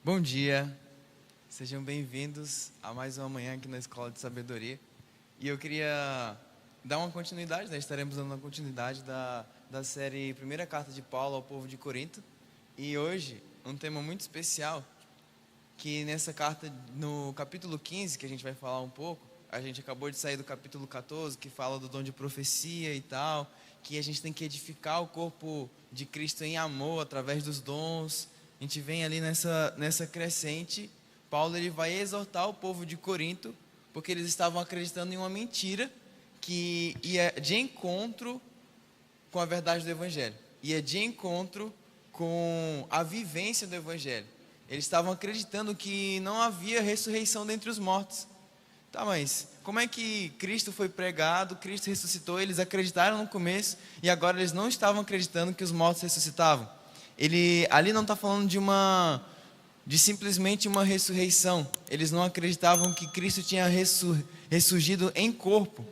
Bom dia, sejam bem-vindos a mais uma manhã aqui na Escola de Sabedoria. E eu queria dar uma continuidade, estaremos dando uma continuidade da série Primeira Carta de Paulo ao Povo de Corinto. E hoje, um tema muito especial, que nessa carta, no capítulo 15, que a gente vai falar um pouco, a gente acabou de sair do capítulo 14, que fala do dom de profecia e tal, que a gente tem que edificar o corpo de Cristo em amor, através dos dons. A gente vem ali nessa crescente. Paulo ele vai exortar o povo de Corinto, porque eles estavam acreditando em uma mentira que ia de encontro com a verdade do Evangelho, ia de encontro com a vivência do Evangelho. Eles estavam acreditando que não havia ressurreição dentre os mortos. Tá, mas como é que Cristo foi pregado, Cristo ressuscitou? Eles acreditaram no começo e agora eles não estavam acreditando que os mortos ressuscitavam. Ele ali não está falando de simplesmente uma ressurreição. Eles não acreditavam que Cristo tinha ressurgido em corpo.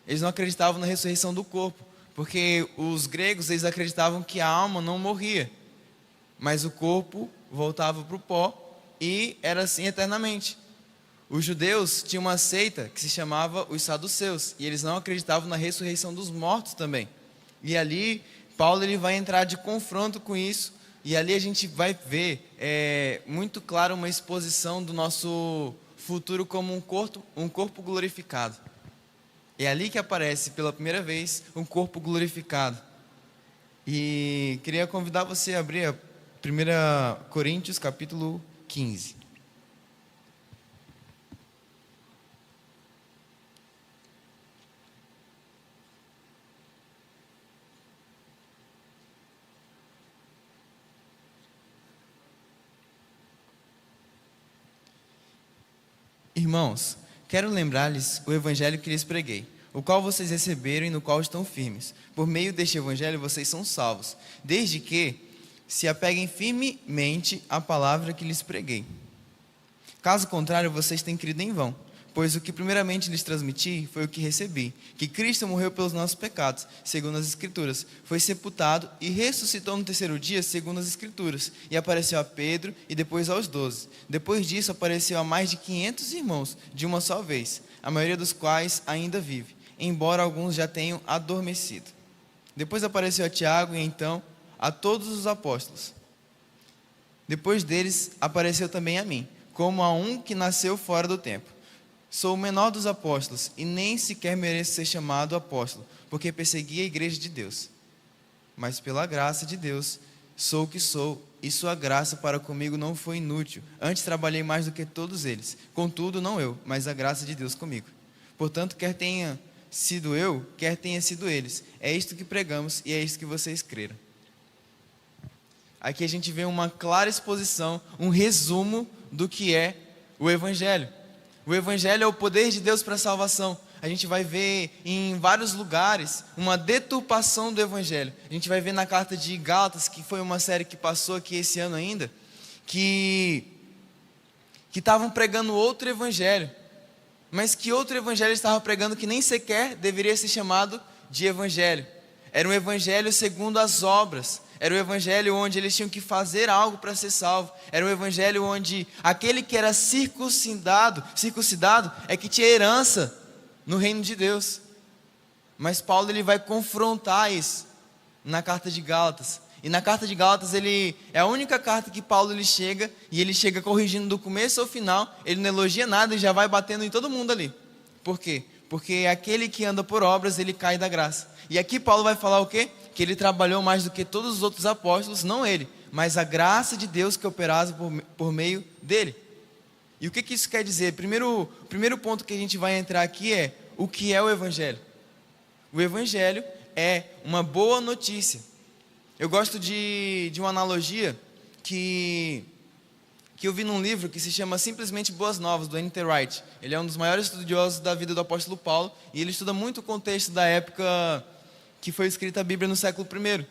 Eles não acreditavam na ressurreição do corpo, porque os gregos eles acreditavam que a alma não morria, mas o corpo voltava para o pó e era assim eternamente. Os judeus tinham uma seita que se chamava os saduceus, e eles não acreditavam na ressurreição dos mortos também. E ali Paulo ele vai entrar de confronto com isso, e ali a gente vai ver muito claro uma exposição do nosso futuro como um corpo glorificado. É ali que aparece pela primeira vez um corpo glorificado. E queria convidar você a abrir a 1 Coríntios capítulo 15. Irmãos, quero lembrar-lhes o evangelho que lhes preguei, o qual vocês receberam e no qual estão firmes. Por meio deste evangelho vocês são salvos, desde que se apeguem firmemente à palavra que lhes preguei. Caso contrário, vocês têm crido em vão, pois o que primeiramente lhes transmiti foi o que recebi, que Cristo morreu pelos nossos pecados, segundo as Escrituras, foi sepultado e ressuscitou no terceiro dia, segundo as Escrituras, e apareceu a Pedro e depois aos 12. Depois disso, apareceu a mais de 500 irmãos, de uma só vez, a maioria dos quais ainda vive, embora alguns já tenham adormecido. Depois apareceu a Tiago e então a todos os apóstolos. Depois deles, apareceu também a mim, como a um que nasceu fora do tempo. Sou o menor dos apóstolos e nem sequer mereço ser chamado apóstolo, porque persegui a igreja de Deus. Mas pela graça de Deus, sou o que sou, e sua graça para comigo não foi inútil. Antes trabalhei mais do que todos eles. Contudo, não eu, mas a graça de Deus comigo. Portanto, quer tenha sido eu, quer tenha sido eles. É isto que pregamos e é isto que vocês creram. Aqui a gente vê uma clara exposição, um resumo do que é o Evangelho. O Evangelho é o poder de Deus para a salvação. A gente vai ver em vários lugares uma deturpação do Evangelho. A gente vai ver na carta de Gálatas, que foi uma série que passou aqui esse ano ainda, que estavam pregando outro Evangelho. Mas que outro Evangelho estava pregando que nem sequer deveria ser chamado de Evangelho. Era um Evangelho segundo as obras. Era o evangelho onde eles tinham que fazer algo para ser salvo. Era o evangelho onde aquele que era circuncidado é que tinha herança no reino de Deus. Mas Paulo ele vai confrontar isso na carta de Gálatas. E na carta de Gálatas é a única carta que Paulo ele chega, e ele chega corrigindo do começo ao final. Ele não elogia nada e já vai batendo em todo mundo ali. Por quê? Porque aquele que anda por obras, ele cai da graça. E aqui Paulo vai falar o quê? Que ele trabalhou mais do que todos os outros apóstolos, não ele, mas a graça de Deus que operava por meio dele. E o que isso quer dizer? O primeiro ponto que a gente vai entrar aqui é o que é o Evangelho. O Evangelho é uma boa notícia. Eu gosto de uma analogia que eu vi num livro que se chama Simplesmente Boas Novas, do N.T. Wright. Ele é um dos maiores estudiosos da vida do apóstolo Paulo, e ele estuda muito o contexto da época que foi escrita a Bíblia no século I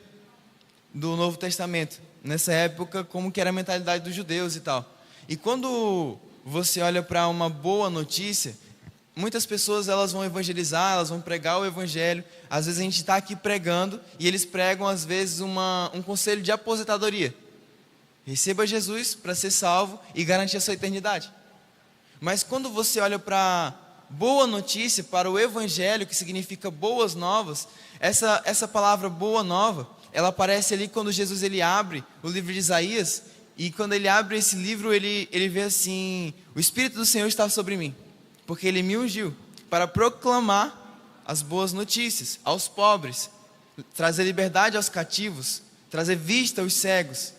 do Novo Testamento. Nessa época, como que era a mentalidade dos judeus e tal. E quando você olha para uma boa notícia, muitas pessoas elas vão evangelizar, elas vão pregar o evangelho. Às vezes a gente está aqui pregando e eles pregam às vezes um conselho de aposentadoria. Receba Jesus para ser salvo e garantir a sua eternidade. Mas quando você olha para boa notícia, para o evangelho, que significa boas novas, essa palavra boa nova, ela aparece ali quando Jesus ele abre o livro de Isaías, e quando ele abre esse livro, ele vê assim: o Espírito do Senhor está sobre mim, porque ele me ungiu para proclamar as boas notícias aos pobres, trazer liberdade aos cativos, trazer vista aos cegos.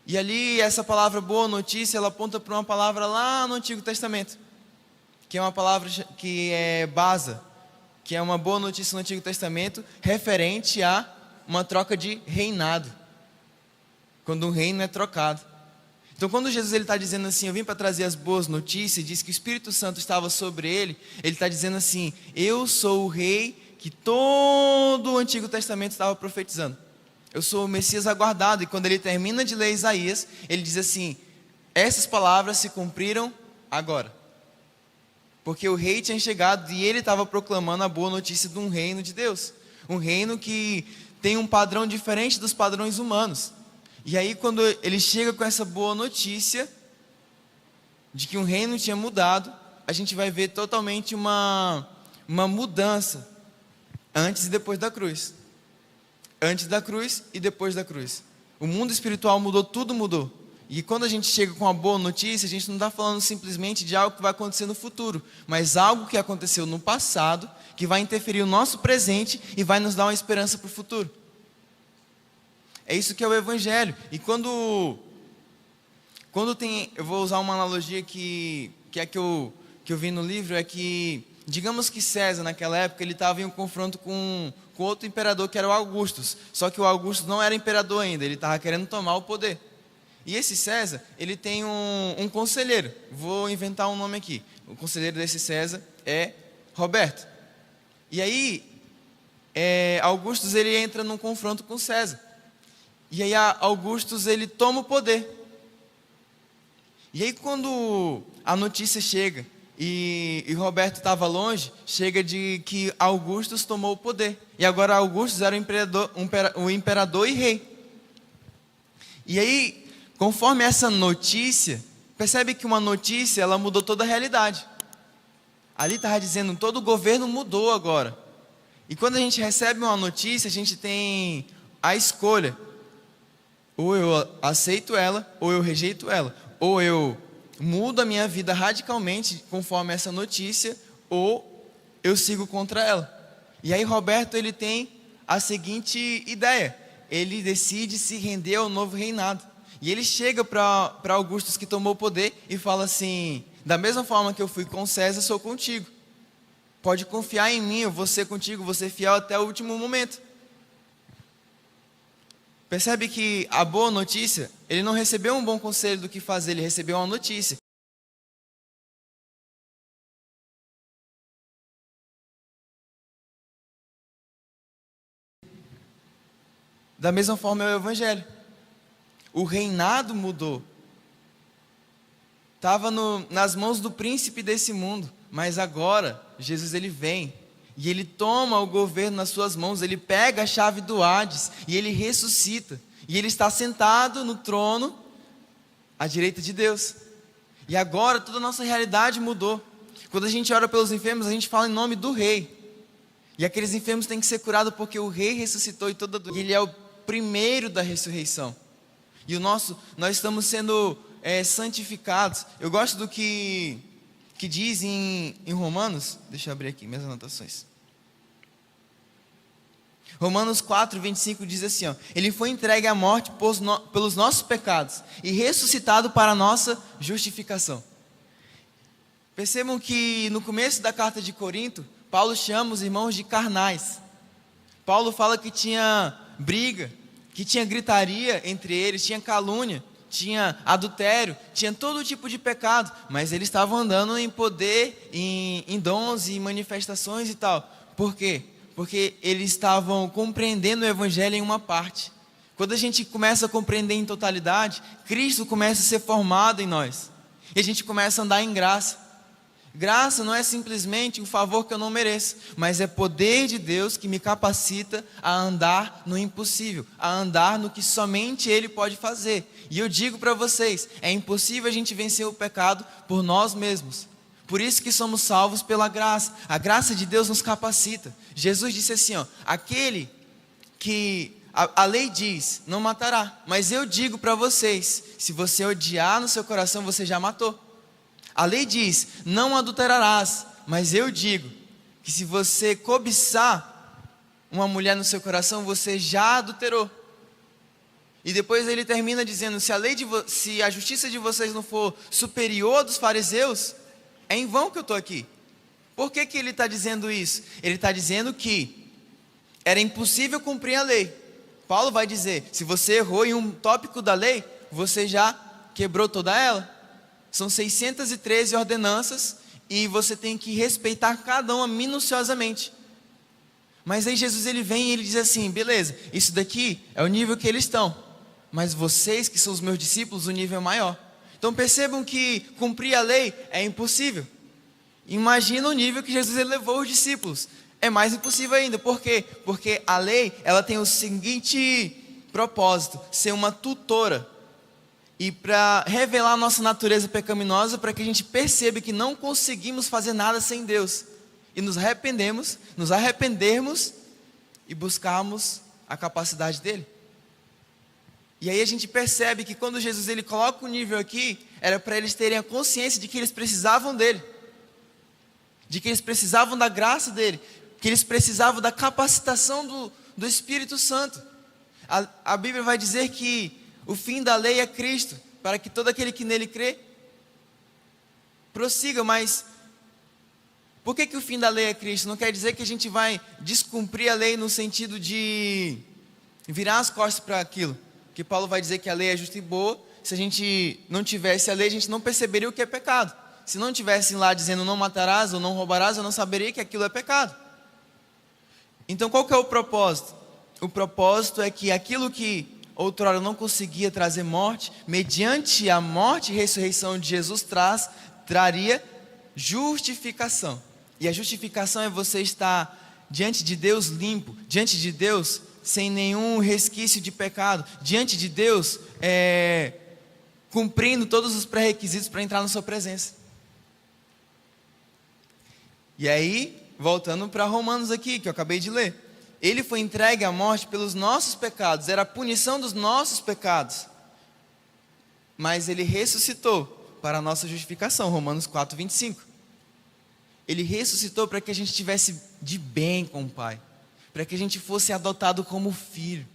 E ali essa palavra boa notícia, ela aponta para uma palavra lá no Antigo Testamento, que é uma palavra que é basa, que é uma boa notícia no Antigo Testamento, referente a uma troca de reinado, quando um reino é trocado. Então quando Jesus está dizendo assim: eu vim para trazer as boas notícias, diz que o Espírito Santo estava sobre ele está dizendo assim: eu sou o rei que todo o Antigo Testamento estava profetizando. Eu sou o Messias aguardado. E quando ele termina de ler Isaías, ele diz assim: essas palavras se cumpriram agora. Porque o rei tinha chegado e ele estava proclamando a boa notícia de um reino de Deus. Um reino que tem um padrão diferente dos padrões humanos. E aí quando ele chega com essa boa notícia de que um reino tinha mudado, a gente vai ver totalmente uma mudança antes e depois da cruz. Antes da cruz e depois da cruz. O mundo espiritual mudou, tudo mudou. E quando a gente chega com a boa notícia, a gente não está falando simplesmente de algo que vai acontecer no futuro, mas algo que aconteceu no passado, que vai interferir no nosso presente e vai nos dar uma esperança para o futuro. É isso que é o Evangelho. E quando tem, eu vou usar uma analogia que eu vi no livro, é que, digamos que César naquela época, ele estava em um confronto com outro imperador que era o Augustus. Só que o Augustus não era imperador ainda, ele estava querendo tomar o poder. E esse César, ele tem um conselheiro, vou inventar um nome aqui. O conselheiro desse César é Roberto. E aí, Augustus ele entra num confronto com César. E aí Augustus ele toma o poder. E aí quando a notícia chega e Roberto estava longe, chega de que Augustus tomou o poder. E agora Augustus era o imperador e rei. E aí, conforme essa notícia, percebe que uma notícia, ela mudou toda a realidade. Ali estava dizendo, todo o governo mudou agora. E quando a gente recebe uma notícia, a gente tem a escolha. Ou eu aceito ela, ou eu rejeito ela. Ou eu mudo a minha vida radicalmente conforme essa notícia, ou eu sigo contra ela. E aí Roberto ele tem a seguinte ideia: ele decide se render ao novo reinado. E ele chega para Augustus que tomou o poder e fala assim: da mesma forma que eu fui com César, sou contigo. Pode confiar em mim, eu vou ser contigo, vou ser fiel até o último momento. Percebe que a boa notícia, ele não recebeu um bom conselho do que fazer, ele recebeu uma notícia. Da mesma forma é o Evangelho. O reinado mudou. Estava nas mãos do príncipe desse mundo, mas agora Jesus ele vem. E ele toma o governo nas suas mãos, ele pega a chave do Hades e ele ressuscita. E ele está sentado no trono à direita de Deus. E agora toda a nossa realidade mudou. Quando a gente ora pelos enfermos, a gente fala em nome do rei. E aqueles enfermos têm que ser curados porque o rei ressuscitou e ele é o primeiro da ressurreição. E nós estamos sendo santificados. Eu gosto do que diz em Romanos, deixa eu abrir aqui minhas anotações. Romanos 4, 25 diz assim, ó: ele foi entregue à morte pelos nossos pecados e ressuscitado para a nossa justificação. Percebam que no começo da carta de Corinto, Paulo chama os irmãos de carnais. Paulo fala que tinha briga, que tinha gritaria entre eles, tinha calúnia, tinha adultério, tinha todo tipo de pecado, mas eles estavam andando em poder, em dons e manifestações e tal. Por quê? Porque eles estavam compreendendo o Evangelho em uma parte. Quando a gente começa a compreender em totalidade, Cristo começa a ser formado em nós, e a gente começa a andar em graça. Graça não é simplesmente um favor que eu não mereço, mas é poder de Deus que me capacita a andar no impossível, a andar no que somente Ele pode fazer. E eu digo para vocês, é impossível a gente vencer o pecado por nós mesmos. Por isso que somos salvos pela graça. A graça de Deus nos capacita. Jesus disse assim, aquele que a lei diz, não matará. Mas eu digo para vocês, se você odiar no seu coração, você já matou. A lei diz, não adulterarás, mas eu digo que se você cobiçar uma mulher no seu coração, você já adulterou. E depois ele termina dizendo, se a justiça de vocês não for superior à dos fariseus, é em vão que eu estou aqui. Por que ele está dizendo isso? Ele está dizendo que era impossível cumprir a lei. Paulo vai dizer, se você errou em um tópico da lei, você já quebrou toda ela. São 613 ordenanças e você tem que respeitar cada uma minuciosamente. Mas aí Jesus ele vem e ele diz assim, beleza, isso daqui é o nível que eles estão. Mas vocês que são os meus discípulos, o nível é maior. Então percebam que cumprir a lei é impossível. Imagina o nível que Jesus levou os discípulos. É mais impossível ainda. Por quê? Porque a lei ela tem o seguinte propósito, ser uma tutora. E para revelar a nossa natureza pecaminosa, para que a gente perceba que não conseguimos fazer nada sem Deus. E nos arrependermos e buscarmos a capacidade dEle. E aí a gente percebe que quando Jesus ele coloca o nível aqui, era para eles terem a consciência de que eles precisavam dEle. De que eles precisavam da graça dEle. Que eles precisavam da capacitação do Espírito Santo. A Bíblia vai dizer que o fim da lei é Cristo, para que todo aquele que nele crê, prossiga, mas por que o fim da lei é Cristo? Não quer dizer que a gente vai descumprir a lei no sentido de virar as costas para aquilo, que Paulo vai dizer que a lei é justa e boa. Se a gente não tivesse a lei, a gente não perceberia o que é pecado. Se não tivessem lá dizendo não matarás ou não roubarás, eu não saberia que aquilo é pecado. Então qual que é o propósito? O propósito é que aquilo que outrora não conseguia trazer morte, mediante a morte e ressurreição de Jesus traria justificação. E a justificação é você estar diante de Deus limpo, diante de Deus sem nenhum resquício de pecado, diante de Deus cumprindo todos os pré-requisitos para entrar na sua presença. E aí, voltando para Romanos aqui, que eu acabei de ler. Ele foi entregue à morte pelos nossos pecados, era a punição dos nossos pecados. Mas ele ressuscitou para a nossa justificação, Romanos 4, 25. Ele ressuscitou para que a gente estivesse de bem com o Pai, para que a gente fosse adotado como filho.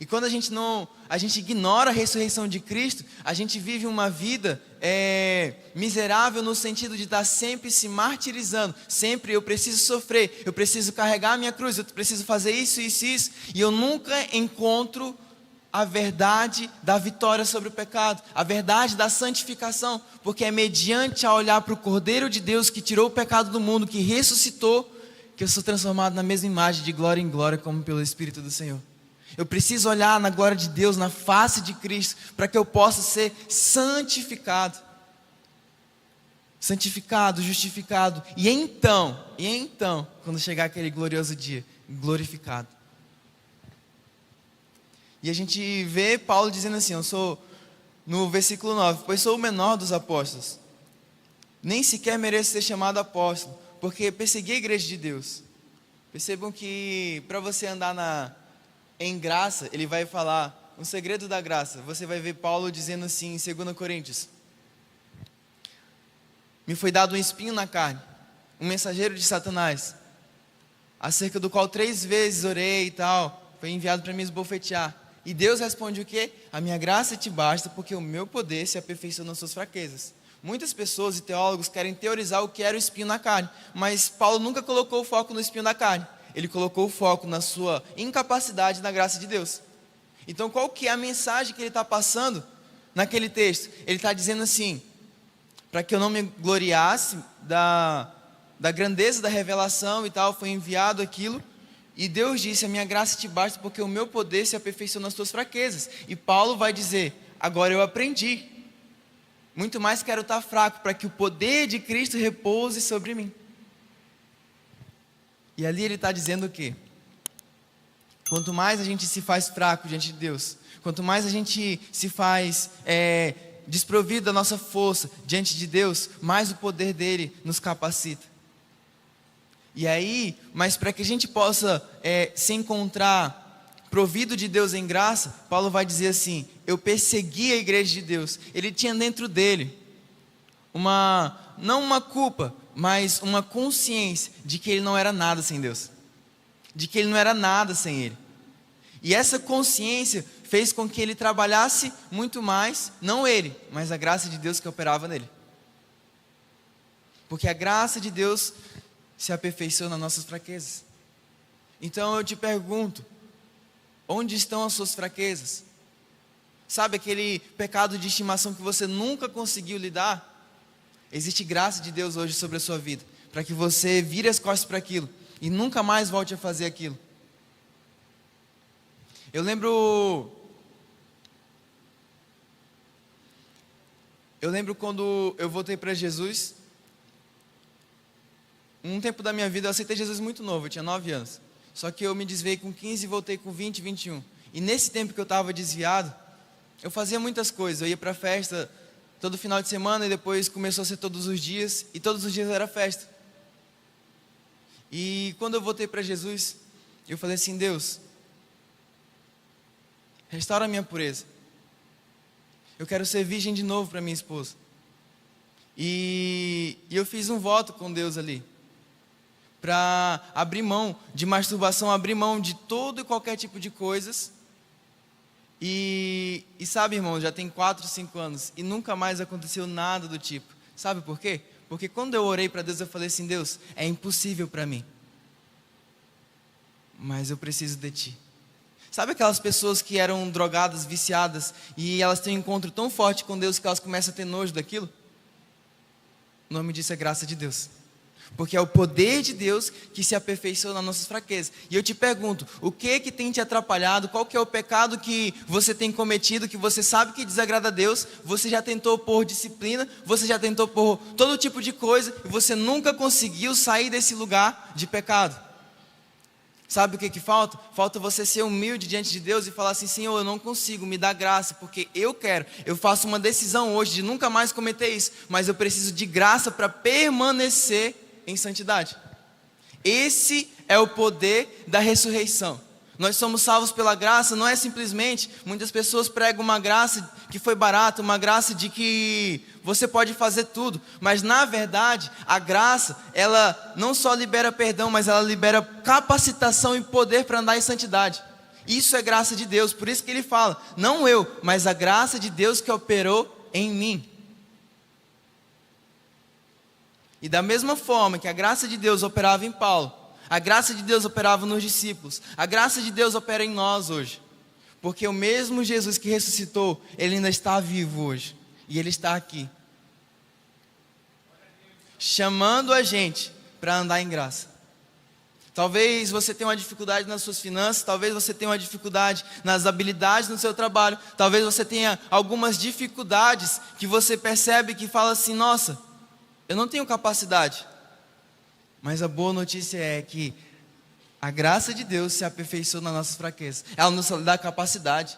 E quando a gente ignora a ressurreição de Cristo, a gente vive uma vida miserável no sentido de estar sempre se martirizando. Sempre eu preciso sofrer, eu preciso carregar a minha cruz, eu preciso fazer isso, isso, isso. E eu nunca encontro a verdade da vitória sobre o pecado, a verdade da santificação, porque é mediante a olhar para o Cordeiro de Deus que tirou o pecado do mundo, que ressuscitou, que eu sou transformado na mesma imagem de glória em glória como pelo Espírito do Senhor. Eu preciso olhar na glória de Deus, na face de Cristo, para que eu possa ser santificado. Santificado, justificado. E então, quando chegar aquele glorioso dia, glorificado. E a gente vê Paulo dizendo assim, no versículo 9, pois sou o menor dos apóstolos. Nem sequer mereço ser chamado apóstolo, porque persegui a igreja de Deus. Percebam que para você andar em graça, ele vai falar um segredo da graça. Você vai ver Paulo dizendo assim em 2 Coríntios: me foi dado um espinho na carne, um mensageiro de Satanás, acerca do qual 3 vezes orei e tal, foi enviado para me esbofetear. E Deus responde o quê? A minha graça te basta, porque o meu poder se aperfeiçoa nas suas fraquezas. Muitas pessoas e teólogos querem teorizar o que era o espinho na carne, mas Paulo nunca colocou o foco no espinho na carne. Ele colocou o foco na sua incapacidade na graça de Deus. Então qual que é a mensagem que ele está passando naquele texto? Ele está dizendo assim, para que eu não me gloriasse da grandeza da revelação e tal, foi enviado aquilo, e Deus disse, a minha graça te basta, porque o meu poder se aperfeiçoa nas tuas fraquezas. E Paulo vai dizer, agora eu aprendi. muito mais quero estar fraco para que o poder de Cristo repouse sobre mim. E ali ele está dizendo o quê? Quanto mais a gente se faz fraco diante de Deus, quanto mais a gente se faz desprovido da nossa força diante de Deus, mais o poder dele nos capacita. E aí, mas para que a gente possa se encontrar provido de Deus em graça, Paulo vai dizer assim: eu persegui a igreja de Deus. Ele tinha dentro dele não uma culpa, mas uma consciência de que ele não era nada sem Deus, de que ele não era nada sem ele. E essa consciência fez com que ele trabalhasse muito mais, não ele, mas a graça de Deus que operava nele. Porque a graça de Deus se aperfeiçoa nas nossas fraquezas. Então eu te pergunto, onde estão as suas fraquezas? Sabe aquele pecado de estimação que você nunca conseguiu lidar? Existe graça de Deus hoje sobre a sua vida, para que você vire as costas para aquilo e nunca mais volte a fazer aquilo. Eu lembro quando eu voltei para Jesus. Um tempo da minha vida eu aceitei Jesus muito novo, eu tinha 9 anos. Só que eu me desviei com 15 e voltei com 20, 21. E nesse tempo que eu estava desviado, eu fazia muitas coisas. Eu ia para festa todo final de semana e depois começou a ser todos os dias. E todos os dias era festa. E quando eu voltei para Jesus, eu falei assim: Deus, restaura a minha pureza. Eu quero ser virgem de novo para minha esposa. E eu fiz um voto com Deus ali, para abrir mão de masturbação, abrir mão de todo e qualquer tipo de coisas. E sabe, irmão, já tem 4, 5 anos e nunca mais aconteceu nada do tipo. Sabe por quê? Porque quando eu orei para Deus, eu falei assim: Deus, é impossível para mim, mas eu preciso de Ti. Sabe aquelas pessoas que eram drogadas, viciadas, e elas têm um encontro tão forte com Deus que elas começam a ter nojo daquilo? O nome disso é graça de Deus. Porque é o poder de Deus que se aperfeiçoa nas nossas fraquezas. E eu te pergunto, o que tem te atrapalhado? Qual que é o pecado que você tem cometido, que você sabe que desagrada a Deus? Você já tentou pôr disciplina, você já tentou pôr todo tipo de coisa, e você nunca conseguiu sair desse lugar de pecado. Sabe o que falta? Falta você ser humilde diante de Deus e falar assim: Senhor, eu não consigo, me dá graça, porque eu faço uma decisão hoje de nunca mais cometer isso, mas eu preciso de graça para permanecer em santidade. Esse é o poder da ressurreição. Nós somos salvos pela graça, não é simplesmente, muitas pessoas pregam uma graça que foi barata, uma graça de que você pode fazer tudo, mas na verdade, a graça, ela não só libera perdão, mas ela libera capacitação e poder para andar em santidade. Isso é graça de Deus, por isso que ele fala, não eu, mas a graça de Deus que operou em mim. E da mesma forma que a graça de Deus operava em Paulo, a graça de Deus operava nos discípulos, a graça de Deus opera em nós hoje. Porque o mesmo Jesus que ressuscitou, Ele ainda está vivo hoje. E Ele está aqui, chamando a gente para andar em graça. Talvez você tenha uma dificuldade nas suas finanças, talvez você tenha uma dificuldade nas habilidades no seu trabalho, talvez você tenha algumas dificuldades que você percebe que fala assim: nossa, eu não tenho capacidade. Mas a boa notícia é que a graça de Deus se aperfeiçoa nas nossas fraquezas. Ela nos dá capacidade.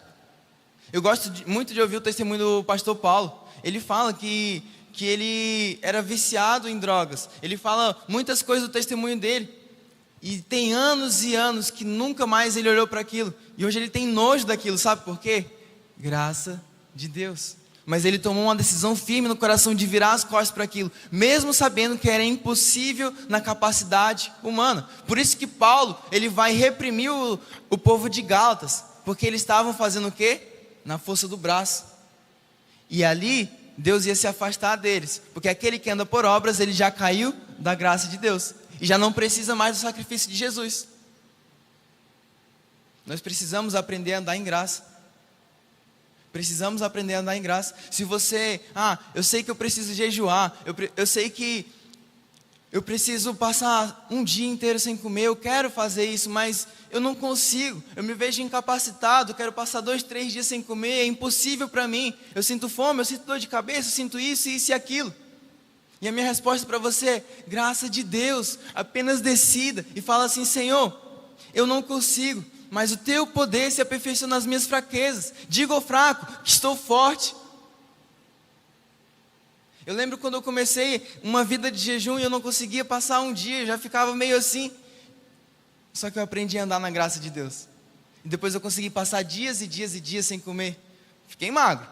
Eu gosto muito de ouvir o testemunho do pastor Paulo. Ele fala que ele era viciado em drogas. Ele fala muitas coisas do testemunho dele. E tem anos e anos que nunca mais ele olhou para aquilo. E hoje ele tem nojo daquilo. Sabe por quê? Graça de Deus. Mas ele tomou uma decisão firme no coração de virar as costas para aquilo, mesmo sabendo que era impossível na capacidade humana. Por isso que Paulo, ele vai reprimir o povo de Gálatas, porque eles estavam fazendo o quê? Na força do braço. E ali, Deus ia se afastar deles, porque aquele que anda por obras, ele já caiu da graça de Deus, e já não precisa mais do sacrifício de Jesus. Nós precisamos aprender a andar em graça. Precisamos aprender a andar em graça. Se você, eu sei que eu preciso jejuar, eu sei que eu preciso passar um dia inteiro sem comer, eu quero fazer isso, mas eu não consigo, eu me vejo incapacitado, quero passar 2, 3 dias sem comer, é impossível para mim, eu sinto fome, eu sinto dor de cabeça, eu sinto isso e aquilo. E a minha resposta para você é: graça de Deus, apenas decida e fala assim: Senhor, eu não consigo, mas o teu poder se aperfeiçoa nas minhas fraquezas. Diga ao fraco que estou forte. Eu lembro quando eu comecei uma vida de jejum e eu não conseguia passar um dia, eu já ficava meio assim. Só que eu aprendi a andar na graça de Deus. E depois eu consegui passar dias e dias e dias sem comer. Fiquei magro.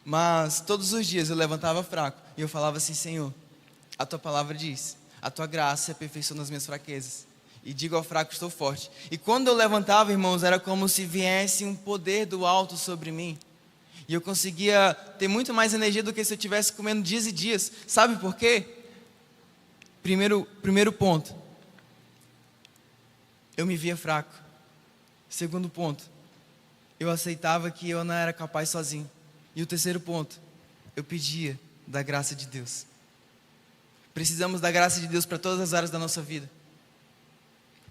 Mas todos os dias eu levantava fraco e eu falava assim: Senhor, a tua palavra diz, a tua graça se aperfeiçoa nas minhas fraquezas. E digo ao fraco que estou forte. E quando eu levantava, irmãos, era como se viesse um poder do alto sobre mim. E eu conseguia ter muito mais energia do que se eu estivesse comendo dias e dias. Sabe por quê? Primeiro ponto, eu me via fraco. Segundo ponto, eu aceitava que eu não era capaz sozinho. E o terceiro ponto, eu pedia da graça de Deus. Precisamos da graça de Deus para todas as áreas da nossa vida.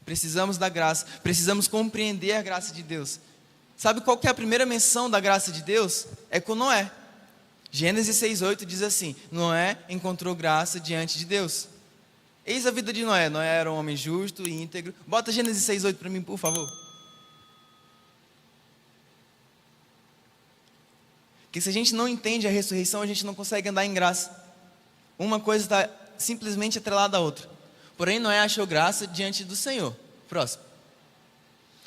Precisamos da graça, precisamos compreender a graça de Deus. Sabe qual que é a primeira menção da graça de Deus? É com Noé. Gênesis 6:8 diz assim: Noé encontrou graça diante de Deus. Eis a vida de Noé. Noé era um homem justo e íntegro. Bota Gênesis 6:8 para mim, por favor. Porque se a gente não entende a ressurreição, a gente não consegue andar em graça. Uma coisa está simplesmente atrelada à outra. Porém, Noé achou graça diante do Senhor. Próximo.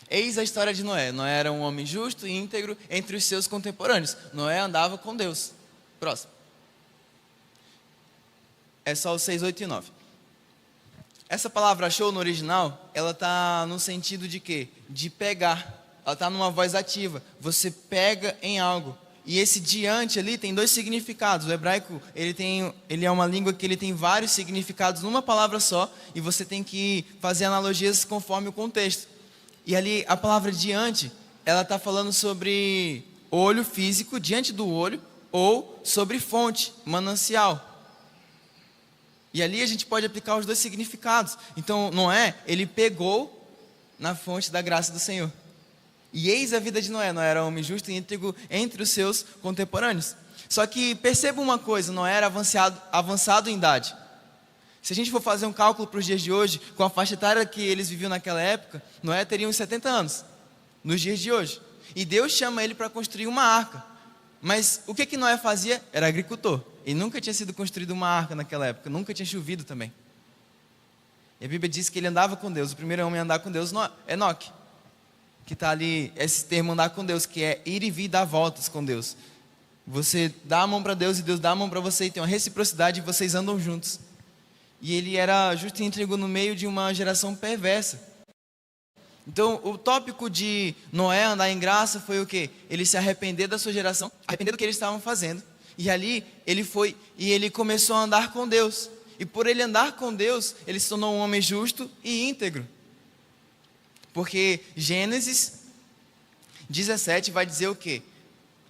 Eis a história de Noé. Noé era um homem justo e íntegro entre os seus contemporâneos. Noé andava com Deus. Próximo. É só o 6, 8 e 9. Essa palavra achou no original, ela está no sentido de quê? De pegar. Ela está numa voz ativa. Você pega em algo. E esse diante ali tem 2 significados. O hebraico, ele é uma língua que ele tem vários significados numa palavra só. E você tem que fazer analogias conforme o contexto. E ali a palavra diante, ela está falando sobre olho físico, diante do olho, ou sobre fonte, manancial. E ali a gente pode aplicar os 2 significados. Então Noé, ele pegou na fonte da graça do Senhor. E eis a vida de Noé. Noé era homem justo e íntegro entre os seus contemporâneos. Só que perceba uma coisa: Noé era avançado em idade. Se a gente for fazer um cálculo para os dias de hoje, com a faixa etária que eles viviam naquela época, Noé teria uns 70 anos, nos dias de hoje. E Deus chama ele para construir uma arca. Mas o que Noé fazia? Era agricultor. E nunca tinha sido construída uma arca naquela época, nunca tinha chovido também. E a Bíblia diz que ele andava com Deus. O primeiro homem a andar com Deus é Enoque. Que está ali, esse termo andar com Deus, que é ir e vir, dar voltas com Deus. Você dá a mão para Deus e Deus dá a mão para você, e tem uma reciprocidade e vocês andam juntos. E ele era justo e íntegro no meio de uma geração perversa. Então o tópico de Noé andar em graça foi o quê? Ele se arrepender da sua geração, arrepender do que eles estavam fazendo. E ali ele foi e ele começou a andar com Deus. E por ele andar com Deus, ele se tornou um homem justo e íntegro. Porque Gênesis 17 vai dizer o quê?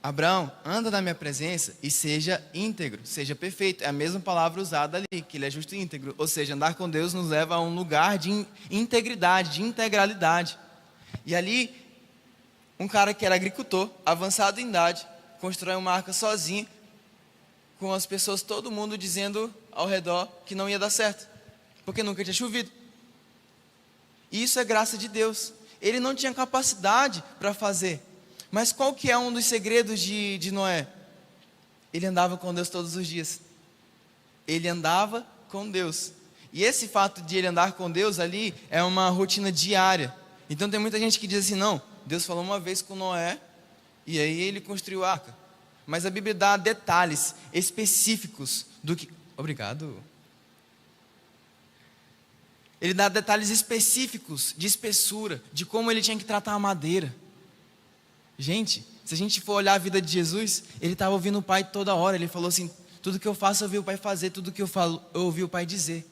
Abraão, anda na minha presença e seja íntegro, seja perfeito. É a mesma palavra usada ali, que ele é justo e íntegro. Ou seja, andar com Deus nos leva a um lugar de integridade, de integralidade. E ali, um cara que era agricultor, avançado em idade, constrói uma arca sozinho, com as pessoas, todo mundo dizendo ao redor que não ia dar certo, porque nunca tinha chovido. E isso é graça de Deus. Ele não tinha capacidade para fazer. Mas qual que é um dos segredos de Noé? Ele andava com Deus todos os dias. Ele andava com Deus. E esse fato de ele andar com Deus ali é uma rotina diária. Então tem muita gente que diz assim: não, Deus falou uma vez com Noé e aí ele construiu a arca. Mas a Bíblia dá detalhes específicos do que... Obrigado. Ele dá detalhes específicos de espessura, de como ele tinha que tratar a madeira. Gente, se a gente for olhar a vida de Jesus, ele estava ouvindo o Pai toda hora. Ele falou assim: tudo que eu faço eu ouvi o Pai fazer, tudo que eu falo eu ouvi o Pai dizer.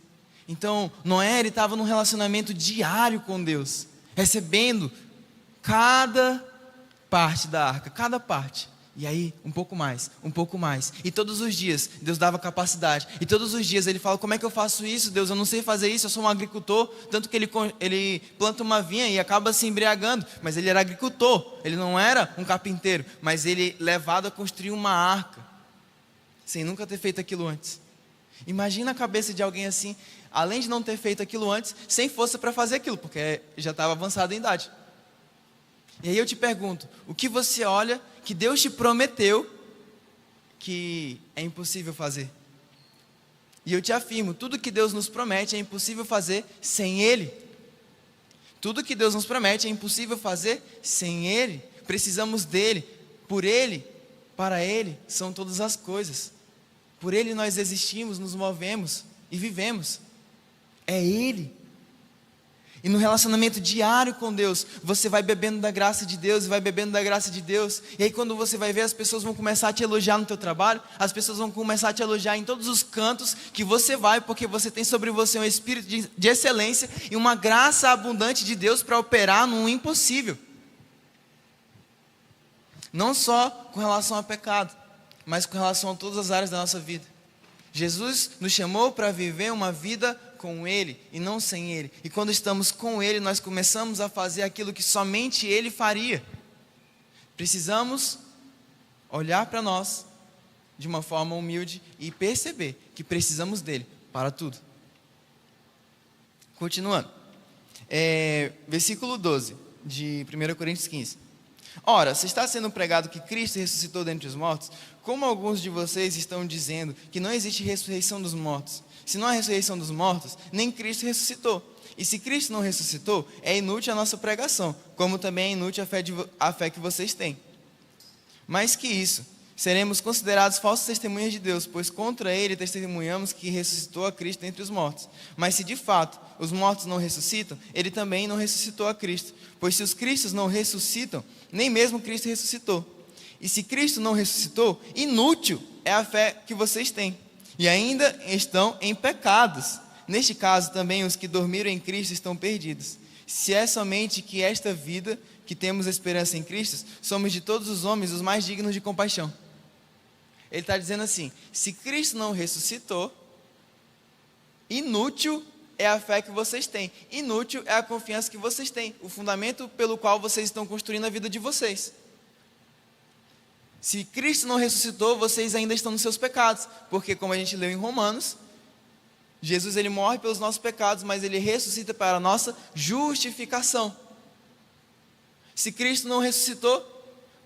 Então Noé, ele estava num relacionamento diário com Deus, recebendo cada parte da arca, cada parte. E aí, um pouco mais, um pouco mais. E todos os dias, Deus dava capacidade. E todos os dias ele fala, como é que eu faço isso, Deus? Eu não sei fazer isso, eu sou um agricultor. Tanto que ele planta uma vinha e acaba se embriagando. Mas ele era agricultor, ele não era um carpinteiro. Mas ele levado a construir uma arca, sem nunca ter feito aquilo antes. Imagina a cabeça de alguém assim, além de não ter feito aquilo antes, sem força para fazer aquilo, porque já estava avançado em idade. E aí eu te pergunto, o que você olha que Deus te prometeu que é impossível fazer? E eu te afirmo, tudo que Deus nos promete é impossível fazer sem Ele. Tudo que Deus nos promete é impossível fazer sem Ele. Precisamos dEle, por Ele, para Ele são todas as coisas. Por Ele nós existimos, nos movemos e vivemos. É Ele. E no relacionamento diário com Deus, você vai bebendo da graça de Deus, e vai bebendo da graça de Deus. E aí quando você vai ver, as pessoas vão começar a te elogiar no teu trabalho, as pessoas vão começar a te elogiar em todos os cantos que você vai, porque você tem sobre você um espírito de excelência e uma graça abundante de Deus para operar no impossível. Não só com relação ao pecado, mas com relação a todas as áreas da nossa vida. Jesus nos chamou para viver uma vida com Ele e não sem Ele. E quando estamos com Ele, nós começamos a fazer aquilo que somente Ele faria. Precisamos olhar para nós de uma forma humilde e perceber que precisamos dEle para tudo. Continuando. Versículo 12 de 1 Coríntios 15. Ora, se está sendo pregado que Cristo ressuscitou dentre os mortos, como alguns de vocês estão dizendo que não existe ressurreição dos mortos? Se não há ressurreição dos mortos, nem Cristo ressuscitou. E se Cristo não ressuscitou, é inútil a nossa pregação, como também é inútil a fé que vocês têm. Mais que isso, seremos considerados falsos testemunhas de Deus, pois contra Ele testemunhamos que ressuscitou a Cristo dentre os mortos. Mas se de fato os mortos não ressuscitam, Ele também não ressuscitou a Cristo. Pois se os cristos não ressuscitam, nem mesmo Cristo ressuscitou. E se Cristo não ressuscitou, inútil é a fé que vocês têm. E ainda estão em pecados. Neste caso também os que dormiram em Cristo estão perdidos. Se é somente que esta vida, que temos esperança em Cristo, somos de todos os homens os mais dignos de compaixão. Ele está dizendo assim, se Cristo não ressuscitou, inútil é a fé que vocês têm. Inútil é a confiança que vocês têm. O fundamento pelo qual vocês estão construindo a vida de vocês. Se Cristo não ressuscitou, vocês ainda estão nos seus pecados. Porque como a gente leu em Romanos, Jesus ele morre pelos nossos pecados, mas ele ressuscita para a nossa justificação. Se Cristo não ressuscitou,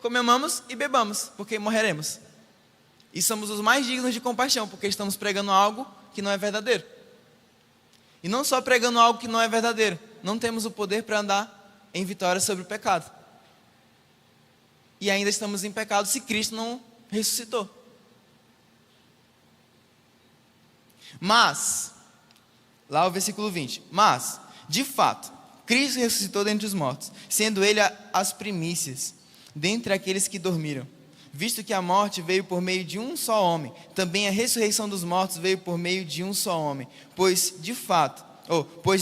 comemamos e bebamos, porque morreremos. E somos os mais dignos de compaixão, porque estamos pregando algo que não é verdadeiro. E não só pregando algo que não é verdadeiro, não temos o poder para andar em vitória sobre o pecado. E ainda estamos em pecado se Cristo não ressuscitou. Mas, lá o versículo 20, mas, de fato, Cristo ressuscitou dentre os mortos, sendo Ele as primícias, dentre aqueles que dormiram. Visto que a morte veio por meio de um só homem, também a ressurreição dos mortos veio por meio de um só homem. Pois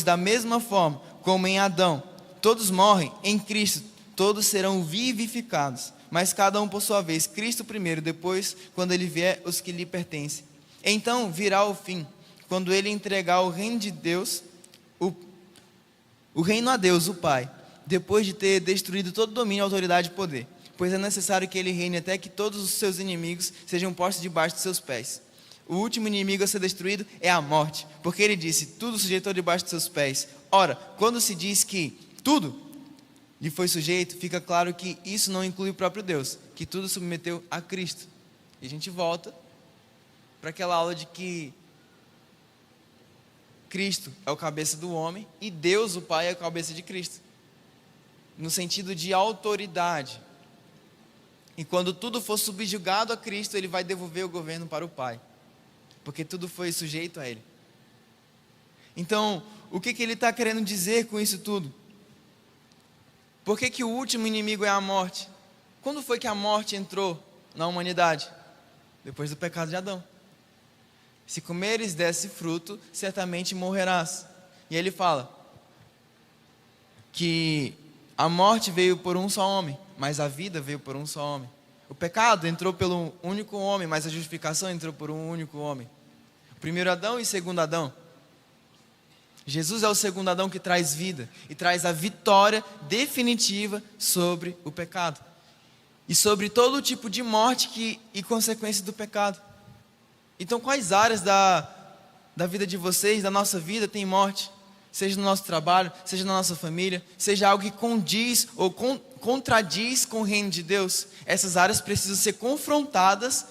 da mesma forma como em Adão, todos morrem, em Cristo, todos serão vivificados. Mas cada um por sua vez, Cristo primeiro, depois, quando Ele vier, os que lhe pertencem. Então virá o fim, quando Ele entregar o reino de Deus, o reino a Deus, o Pai, depois de ter destruído todo domínio, autoridade e poder. Pois é necessário que Ele reine até que todos os seus inimigos sejam postos debaixo de seus pés. O último inimigo a ser destruído é a morte, porque Ele disse, tudo sujeitou debaixo de seus pés. Ora, quando se diz que tudo lhe foi sujeito, fica claro que isso não inclui o próprio Deus, que tudo submeteu a Cristo. E a gente volta para aquela aula de que Cristo é o cabeça do homem e Deus, o Pai, é a cabeça de Cristo. No sentido de autoridade. E quando tudo for subjugado a Cristo, Ele vai devolver o governo para o Pai. Porque tudo foi sujeito a Ele. Então, o que Ele está querendo dizer com isso tudo? Por que o último inimigo é a morte? Quando foi que a morte entrou na humanidade? Depois do pecado de Adão. Se comeres desse fruto, certamente morrerás. E ele fala que a morte veio por um só homem, mas a vida veio por um só homem. O pecado entrou pelo único homem, mas a justificação entrou por um único homem. O primeiro Adão e o segundo Adão. Jesus é o segundo Adão que traz vida e traz a vitória definitiva sobre o pecado. E sobre todo tipo de morte e consequência do pecado. Então, quais áreas da vida de vocês, da nossa vida, tem morte? Seja no nosso trabalho, seja na nossa família, seja algo que condiz ou contradiz com o reino de Deus. Essas áreas precisam ser confrontadas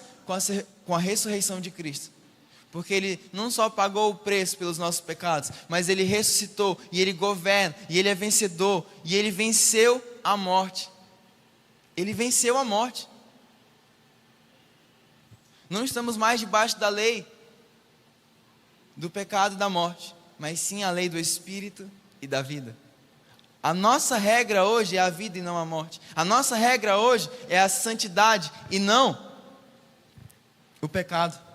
com a ressurreição de Cristo. Porque Ele não só pagou o preço pelos nossos pecados, mas Ele ressuscitou, e Ele governa, e Ele é vencedor, e Ele venceu a morte. Ele venceu a morte. Não estamos mais debaixo da lei do pecado e da morte, mas sim a lei do Espírito e da vida. A nossa regra hoje é a vida e não a morte. A nossa regra hoje é a santidade e não o pecado.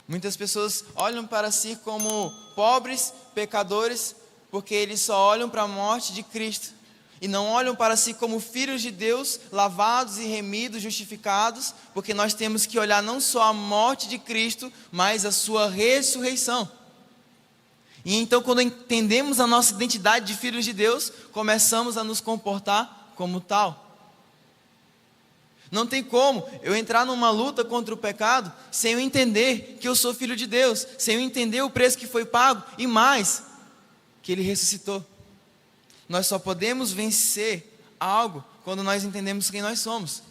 Muitas pessoas olham para si como pobres, pecadores, porque eles só olham para a morte de Cristo. E não olham para si como filhos de Deus, lavados e remidos, justificados, porque nós temos que olhar não só a morte de Cristo, mas a sua ressurreição. E então, quando entendemos a nossa identidade de filhos de Deus, começamos a nos comportar como tal. Não tem como eu entrar numa luta contra o pecado sem eu entender que eu sou filho de Deus, sem eu entender o preço que foi pago e mais, que Ele ressuscitou. Nós só podemos vencer algo quando nós entendemos quem nós somos.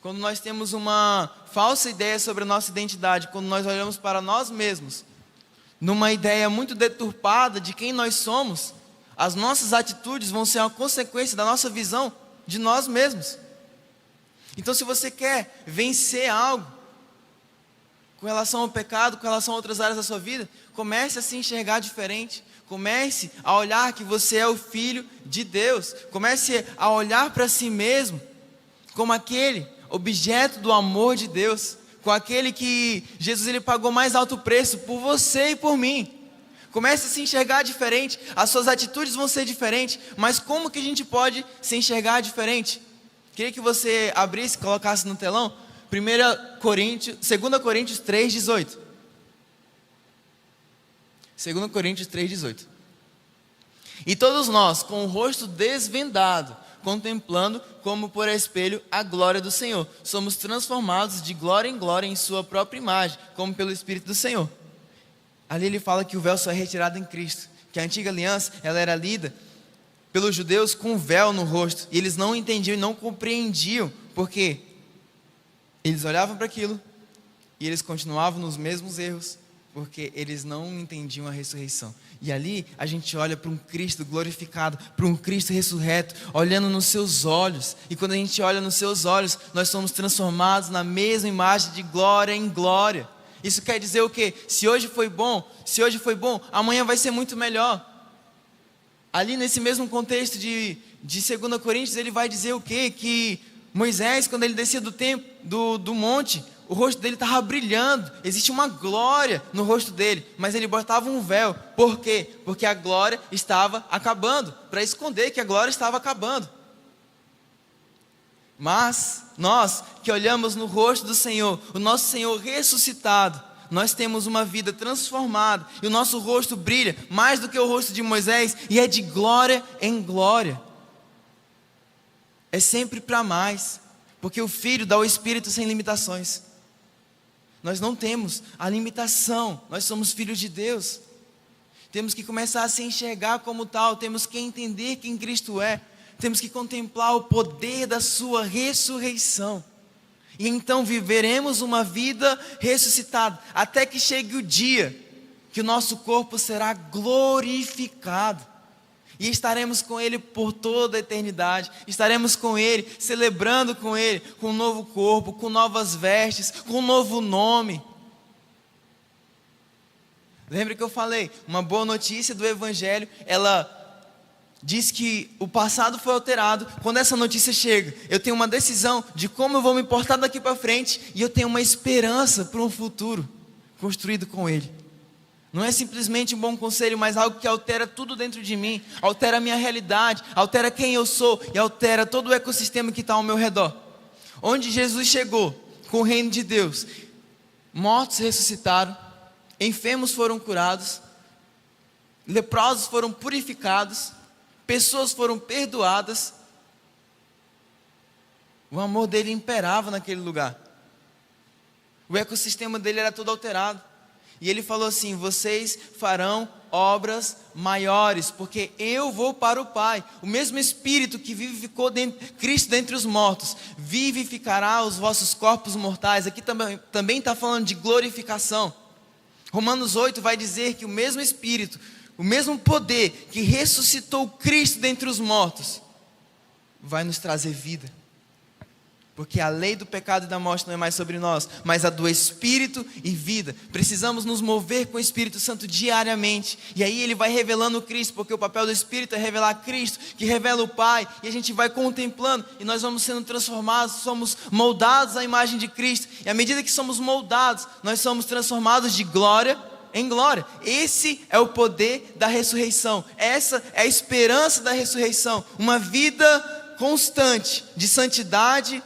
Quando nós temos uma falsa ideia sobre a nossa identidade, quando nós olhamos para nós mesmos, numa ideia muito deturpada de quem nós somos, as nossas atitudes vão ser uma consequência da nossa visão de nós mesmos. Então, se você quer vencer algo com relação ao pecado, com relação a outras áreas da sua vida, comece a se enxergar diferente. Comece a olhar que você é o Filho de Deus. Comece a olhar para si mesmo como aquele objeto do amor de Deus, com aquele que Jesus ele pagou mais alto preço por você e por mim. Comece a se enxergar diferente. As suas atitudes vão ser diferentes, mas como que a gente pode se enxergar diferente? Queria que você abrisse, colocasse no telão 2 Coríntios 3:18. 2 Coríntios 3:18. E todos nós, com o rosto desvendado, contemplando como por espelho a glória do Senhor, somos transformados de glória em glória em sua própria imagem, como pelo Espírito do Senhor. Ali ele fala que o véu só é retirado em Cristo, que a antiga aliança ela era lida pelos judeus com véu no rosto, e eles não entendiam e não compreendiam, porque eles olhavam para aquilo e eles continuavam nos mesmos erros, porque eles não entendiam a ressurreição. E ali a gente olha para um Cristo glorificado, para um Cristo ressurreto, olhando nos seus olhos. E quando a gente olha nos seus olhos, nós somos transformados na mesma imagem de glória em glória. Isso quer dizer o quê? Se hoje foi bom, amanhã vai ser muito melhor. Ali nesse mesmo contexto de 2 Coríntios, ele vai dizer o quê? Que Moisés, quando ele descia do monte, o rosto dele estava brilhando, existe uma glória no rosto dele, mas ele botava um véu. Por quê? Porque a glória estava acabando, para esconder que a glória estava acabando. Mas nós que olhamos no rosto do Senhor, o nosso Senhor ressuscitado, nós temos uma vida transformada, e o nosso rosto brilha mais do que o rosto de Moisés, e é de glória em glória. É sempre para mais, porque o Filho dá o Espírito sem limitações. Nós não temos a limitação, nós somos filhos de Deus. Temos que começar a se enxergar como tal, temos que entender quem Cristo é, temos que contemplar o poder da sua ressurreição. E então viveremos uma vida ressuscitada, até que chegue o dia que o nosso corpo será glorificado. E estaremos com Ele por toda a eternidade. Estaremos com Ele, celebrando com Ele, com um novo corpo, com novas vestes, com um novo nome. Lembra que eu falei? Uma boa notícia do Evangelho, ela diz que o passado foi alterado. Quando essa notícia chega, eu tenho uma decisão de como eu vou me portar daqui para frente, e eu tenho uma esperança para um futuro construído com Ele. Não é simplesmente um bom conselho, mas algo que altera tudo dentro de mim, altera a minha realidade, altera quem eu sou e altera todo o ecossistema que está ao meu redor. Onde Jesus chegou com o reino de Deus, mortos ressuscitaram, enfermos foram curados, leprosos foram purificados, pessoas foram perdoadas. O amor dele imperava naquele lugar. O ecossistema dele era todo alterado. E ele falou assim: vocês farão obras maiores, porque eu vou para o Pai. O mesmo Espírito que vivificou Cristo dentre os mortos, vivificará os vossos corpos mortais. Aqui também está falando de glorificação. Romanos 8 vai dizer que o mesmo Espírito, o mesmo poder que ressuscitou Cristo dentre os mortos, vai nos trazer vida. Porque a lei do pecado e da morte não é mais sobre nós, mas a do Espírito e vida. Precisamos nos mover com o Espírito Santo diariamente. E aí ele vai revelando Cristo, porque o papel do Espírito é revelar Cristo, que revela o Pai. E a gente vai contemplando, e nós vamos sendo transformados, somos moldados à imagem de Cristo. E à medida que somos moldados, nós somos transformados de glória em glória. Esse é o poder da ressurreição. Essa é a esperança da ressurreição. Uma vida constante de santidade,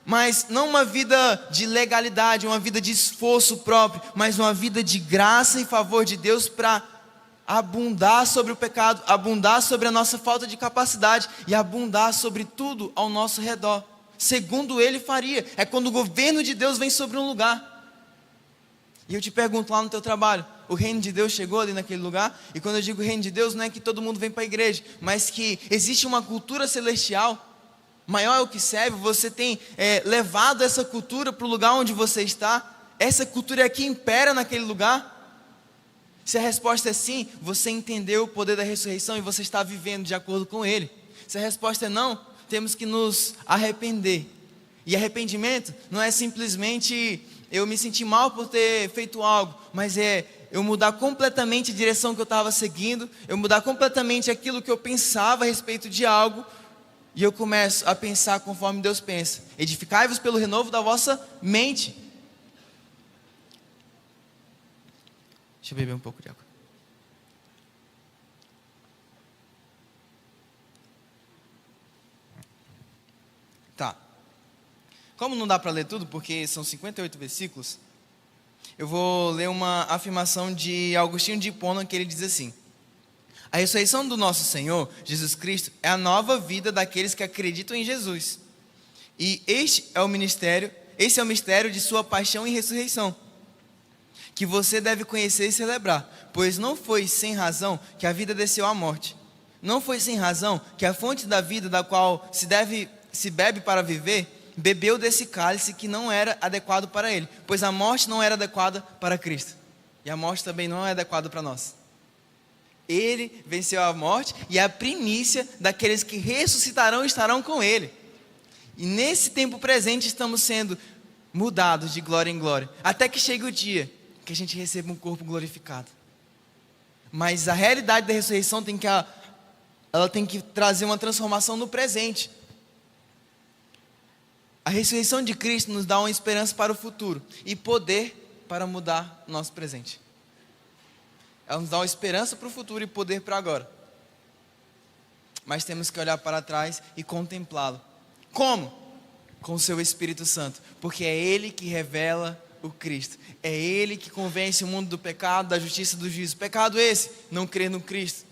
mas não uma vida de legalidade, uma vida de esforço próprio, mas uma vida de graça e favor de Deus para abundar sobre o pecado, abundar sobre a nossa falta de capacidade e abundar sobre tudo ao nosso redor, segundo Ele faria. É quando o governo de Deus vem sobre um lugar. E eu te pergunto, lá no teu trabalho, o reino de Deus chegou ali naquele lugar? E quando eu digo reino de Deus, não é que todo mundo vem para a igreja, mas que existe uma cultura celestial. Maior é o que serve. Você tem levado essa cultura para o lugar onde você está? Essa cultura é que impera naquele lugar? Se a resposta é sim, você entendeu o poder da ressurreição e você está vivendo de acordo com ele. Se a resposta é não, temos que nos arrepender. E arrependimento não é simplesmente eu me sentir mal por ter feito algo, mas é eu mudar completamente a direção que eu estava seguindo, eu mudar completamente aquilo que eu pensava a respeito de algo, e eu começo a pensar conforme Deus pensa. Edificai-vos pelo renovo da vossa mente. Deixa eu beber um pouco de água. Tá. Como não dá para ler tudo, porque são 58 versículos, eu vou ler uma afirmação de Agostinho de Hipona, que ele diz assim: a ressurreição do nosso Senhor, Jesus Cristo, é a nova vida daqueles que acreditam em Jesus. E esse é o mistério de sua paixão e ressurreição, que você deve conhecer e celebrar, pois não foi sem razão que a vida desceu à morte. Não foi sem razão que a fonte da vida, da qual se bebe para viver, bebeu desse cálice que não era adequado para ele, pois a morte não era adequada para Cristo. E a morte também não é adequada para nós. Ele venceu a morte e é a primícia daqueles que ressuscitarão e estarão com Ele. E nesse tempo presente estamos sendo mudados de glória em glória, até que chegue o dia que a gente receba um corpo glorificado. Mas a realidade da ressurreição ela tem que trazer uma transformação no presente. A ressurreição de Cristo nos dá uma esperança para o futuro e poder para mudar o nosso presente. Ela nos dá uma esperança para o futuro e poder para agora. Mas temos que olhar para trás e contemplá-lo. Como? Com o seu Espírito Santo. Porque é Ele que revela o Cristo. É Ele que convence o mundo do pecado, da justiça e do juízo. Pecado esse, não crer no Cristo.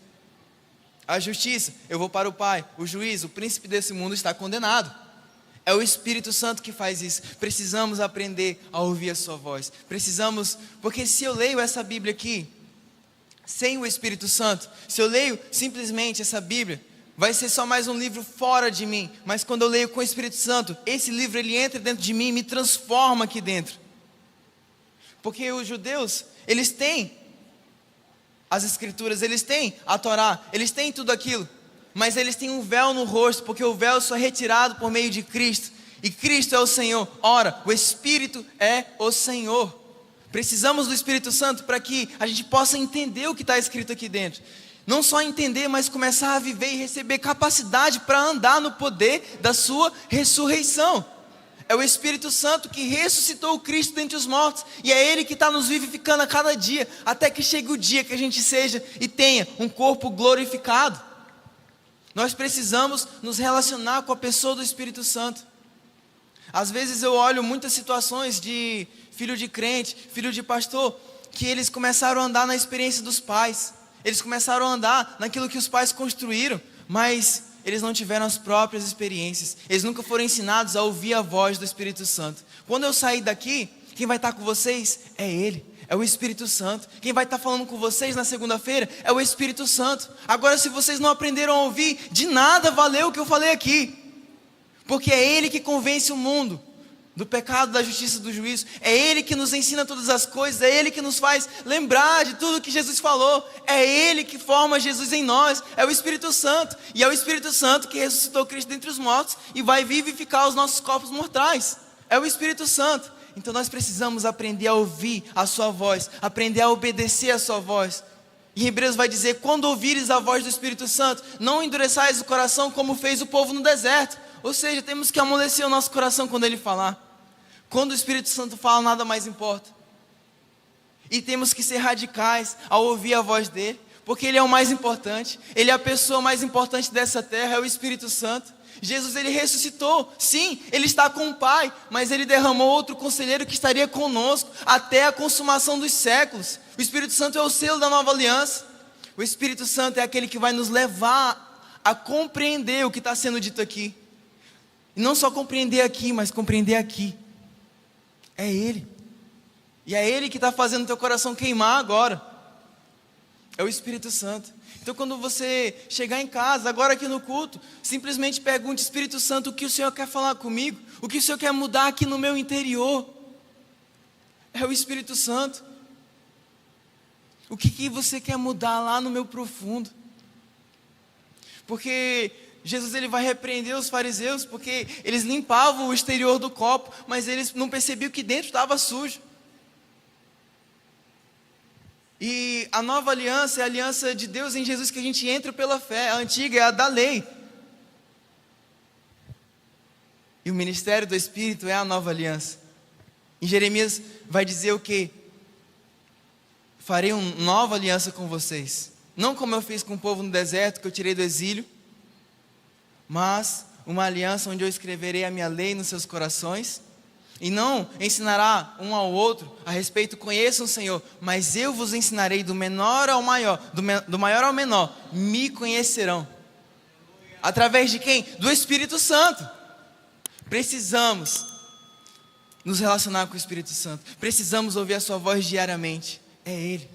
A justiça, eu vou para o Pai. O juízo, o príncipe desse mundo está condenado. É o Espírito Santo que faz isso. Precisamos aprender a ouvir a sua voz. Porque se eu leio essa Bíblia aqui sem o Espírito Santo, se eu leio simplesmente essa Bíblia, vai ser só mais um livro fora de mim. Mas quando eu leio com o Espírito Santo, esse livro ele entra dentro de mim e me transforma aqui dentro. Porque os judeus, eles têm as Escrituras, eles têm a Torá, eles têm tudo aquilo, mas eles têm um véu no rosto, porque o véu só é retirado por meio de Cristo, e Cristo é o Senhor. Ora, o Espírito é o Senhor. Precisamos do Espírito Santo para que a gente possa entender o que está escrito aqui dentro. Não só entender, mas começar a viver e receber capacidade para andar no poder da sua ressurreição. É o Espírito Santo que ressuscitou o Cristo dentre os mortos. E é Ele que está nos vivificando a cada dia, até que chegue o dia que a gente seja e tenha um corpo glorificado. Nós precisamos nos relacionar com a pessoa do Espírito Santo. Às vezes eu olho muitas situações de filho de crente, filho de pastor, que eles começaram a andar na experiência dos pais. Eles começaram a andar naquilo que os pais construíram, mas eles não tiveram as próprias experiências. Eles nunca foram ensinados a ouvir a voz do Espírito Santo. Quando eu sair daqui, quem vai estar com vocês é Ele, é o Espírito Santo. Quem vai estar falando com vocês na segunda-feira é o Espírito Santo. Agora, se vocês não aprenderam a ouvir, de nada valeu o que eu falei aqui. Porque é Ele que convence o mundo do pecado, da justiça e do juízo. É Ele que nos ensina todas as coisas. É Ele que nos faz lembrar de tudo que Jesus falou. É Ele que forma Jesus em nós. É o Espírito Santo. E é o Espírito Santo que ressuscitou Cristo dentre os mortos e vai vivificar os nossos corpos mortais. É o Espírito Santo. Então nós precisamos aprender a ouvir a sua voz, aprender a obedecer a sua voz. E Hebreus vai dizer: quando ouvires a voz do Espírito Santo, não endureçais o coração como fez o povo no deserto. Ou seja, temos que amolecer o nosso coração quando Ele falar. Quando o Espírito Santo fala, nada mais importa. E temos que ser radicais ao ouvir a voz dEle, porque Ele é o mais importante. Ele é a pessoa mais importante dessa terra, é o Espírito Santo. Jesus, Ele ressuscitou, sim, Ele está com o Pai, mas Ele derramou outro conselheiro que estaria conosco até a consumação dos séculos. O Espírito Santo é o selo da nova aliança. O Espírito Santo é aquele que vai nos levar a compreender o que está sendo dito aqui. E não só compreender aqui, mas compreender aqui. É Ele. E é Ele que está fazendo o teu coração queimar agora. É o Espírito Santo. Então quando você chegar em casa, agora aqui no culto, simplesmente pergunte: Espírito Santo, o que o Senhor quer falar comigo? O que o Senhor quer mudar aqui no meu interior? É o Espírito Santo. O que você quer mudar lá no meu profundo? Porque Jesus, Ele vai repreender os fariseus, porque eles limpavam o exterior do copo, mas eles não percebiam que dentro estava sujo. E a nova aliança é a aliança de Deus em Jesus, que a gente entra pela fé. A antiga é a da lei. E o ministério do Espírito é a nova aliança. Em Jeremias vai dizer o quê? Farei uma nova aliança com vocês. Não como eu fiz com o povo no deserto, que eu tirei do exílio, mas uma aliança onde eu escreverei a minha lei nos seus corações. E não ensinará um ao outro a respeito: conheçam o Senhor, mas eu vos ensinarei do menor ao maior, do maior ao menor, me conhecerão. Através de quem? Do Espírito Santo. Precisamos nos relacionar com o Espírito Santo. Precisamos ouvir a sua voz diariamente. É Ele.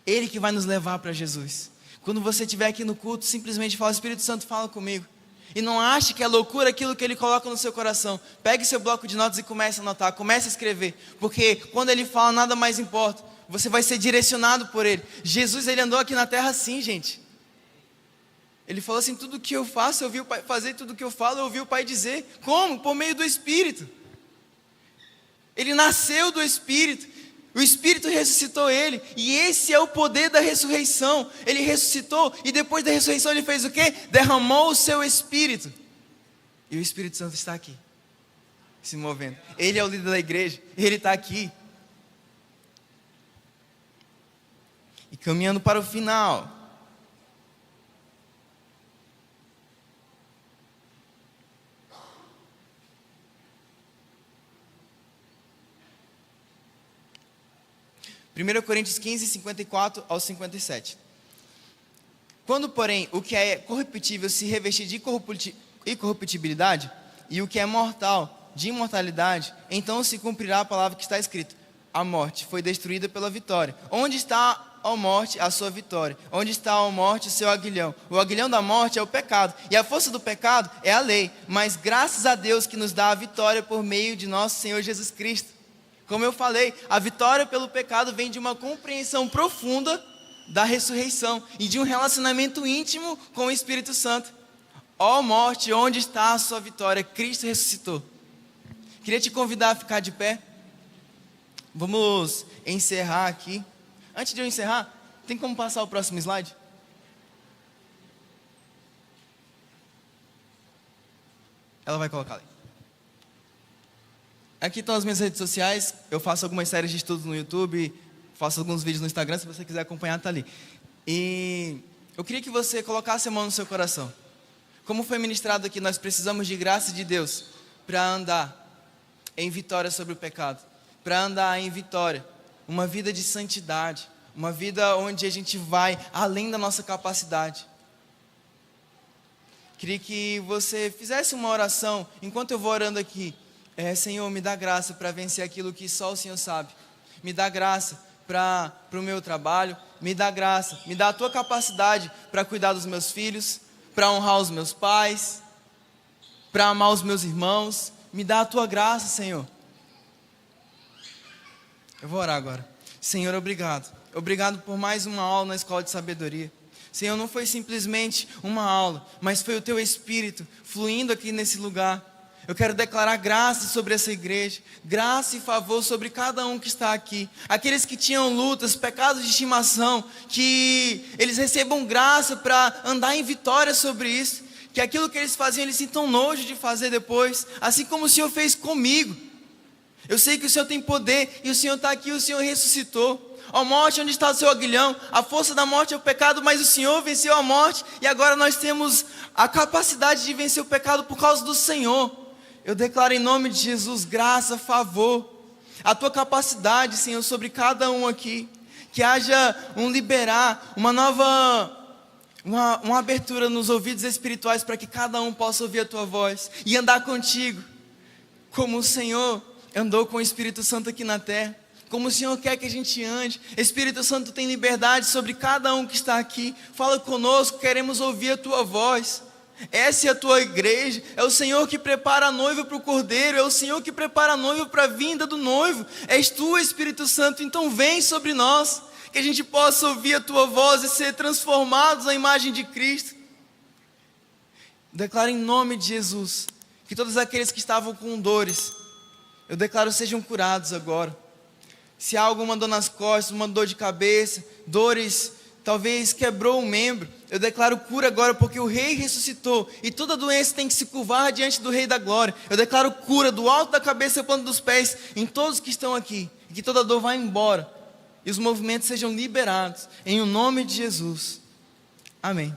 Ele que vai nos levar para Jesus. Quando você estiver aqui no culto, simplesmente fala: Espírito Santo, fala comigo. E não ache que é loucura aquilo que Ele coloca no seu coração. Pegue seu bloco de notas e comece a anotar, comece a escrever. Porque quando Ele fala, nada mais importa. Você vai ser direcionado por Ele. Jesus, Ele andou aqui na terra assim, gente. Ele falou assim: tudo que eu faço, eu ouvi o Pai fazer, tudo que eu falo, eu ouvi o Pai dizer. Como? Por meio do Espírito. Ele nasceu do Espírito. O Espírito ressuscitou Ele. E esse é o poder da ressurreição. Ele ressuscitou e depois da ressurreição Ele fez o quê? Derramou o seu Espírito. E o Espírito Santo está aqui, se movendo. Ele é o líder da igreja. Ele está aqui. E caminhando para o final. Primeiro Coríntios 15, 54 ao 57. Quando, porém, o que é corruptível se revestir de incorruptibilidade, e o que é mortal de imortalidade, então se cumprirá a palavra que está escrita: a morte foi destruída pela vitória. Onde está, ó morte, a sua vitória? Onde está, ó morte, o seu aguilhão? O aguilhão da morte é o pecado, e a força do pecado é a lei. Mas graças a Deus que nos dá a vitória por meio de nosso Senhor Jesus Cristo. Como eu falei, a vitória pelo pecado vem de uma compreensão profunda da ressurreição e de um relacionamento íntimo com o Espírito Santo. Ó morte, onde está a sua vitória? Cristo ressuscitou. Queria te convidar a ficar de pé. Vamos encerrar aqui. Antes de eu encerrar, tem como passar o próximo slide? Ela vai colocar ali. Aqui estão as minhas redes sociais. Eu faço algumas séries de estudos no YouTube, faço alguns vídeos no Instagram. Se você quiser acompanhar, tá ali. E eu queria que você colocasse a mão no seu coração. Como foi ministrado aqui, nós precisamos de graça de Deus para andar em vitória sobre o pecado, para andar em vitória, uma vida de santidade, uma vida onde a gente vai além da nossa capacidade. Queria que você fizesse uma oração, enquanto eu vou orando aqui. Senhor, me dá graça para vencer aquilo que só o Senhor sabe. Me dá graça para o meu trabalho, me dá graça, me dá a tua capacidade para cuidar dos meus filhos, para honrar os meus pais, para amar os meus irmãos. Me dá a tua graça, Senhor. Eu vou orar agora. Senhor, obrigado. Obrigado por mais uma aula na Escola de Sabedoria. Senhor, não foi simplesmente uma aula, mas foi o teu Espírito fluindo aqui nesse lugar. Eu quero declarar graça sobre essa igreja, graça e favor sobre cada um que está aqui. Aqueles que tinham lutas, pecados de estimação, que eles recebam graça para andar em vitória sobre isso. Que aquilo que eles faziam, eles sintam nojo de fazer depois, assim como o Senhor fez comigo. Eu sei que o Senhor tem poder e o Senhor está aqui, o Senhor ressuscitou. Ó morte, onde está o seu aguilhão? A força da morte é o pecado, mas o Senhor venceu a morte. E agora nós temos a capacidade de vencer o pecado por causa do Senhor. Eu declaro em nome de Jesus graça, favor, a tua capacidade, Senhor, sobre cada um aqui. Que haja um liberar, uma nova, uma abertura nos ouvidos espirituais para que cada um possa ouvir a tua voz e andar contigo, como o Senhor andou com o Espírito Santo aqui na terra. Como o Senhor quer que a gente ande. Espírito Santo tem liberdade sobre cada um que está aqui. Fala conosco, queremos ouvir a tua voz. Essa é a tua igreja. É o Senhor que prepara a noiva para o cordeiro. É o Senhor que prepara a noiva para a vinda do noivo. És tu, Espírito Santo, então vem sobre nós. Que a gente possa ouvir a tua voz e ser transformados à imagem de Cristo. Declaro em nome de Jesus que todos aqueles que estavam com dores, eu declaro sejam curados agora. Se há alguma dor nas costas, uma dor de cabeça, dores, talvez quebrou um membro, eu declaro cura agora, porque o Rei ressuscitou, e toda doença tem que se curvar diante do Rei da Glória. Eu declaro cura do alto da cabeça ao plano dos pés, em todos que estão aqui, e que toda dor vá embora, e os movimentos sejam liberados, em o nome de Jesus. Amém.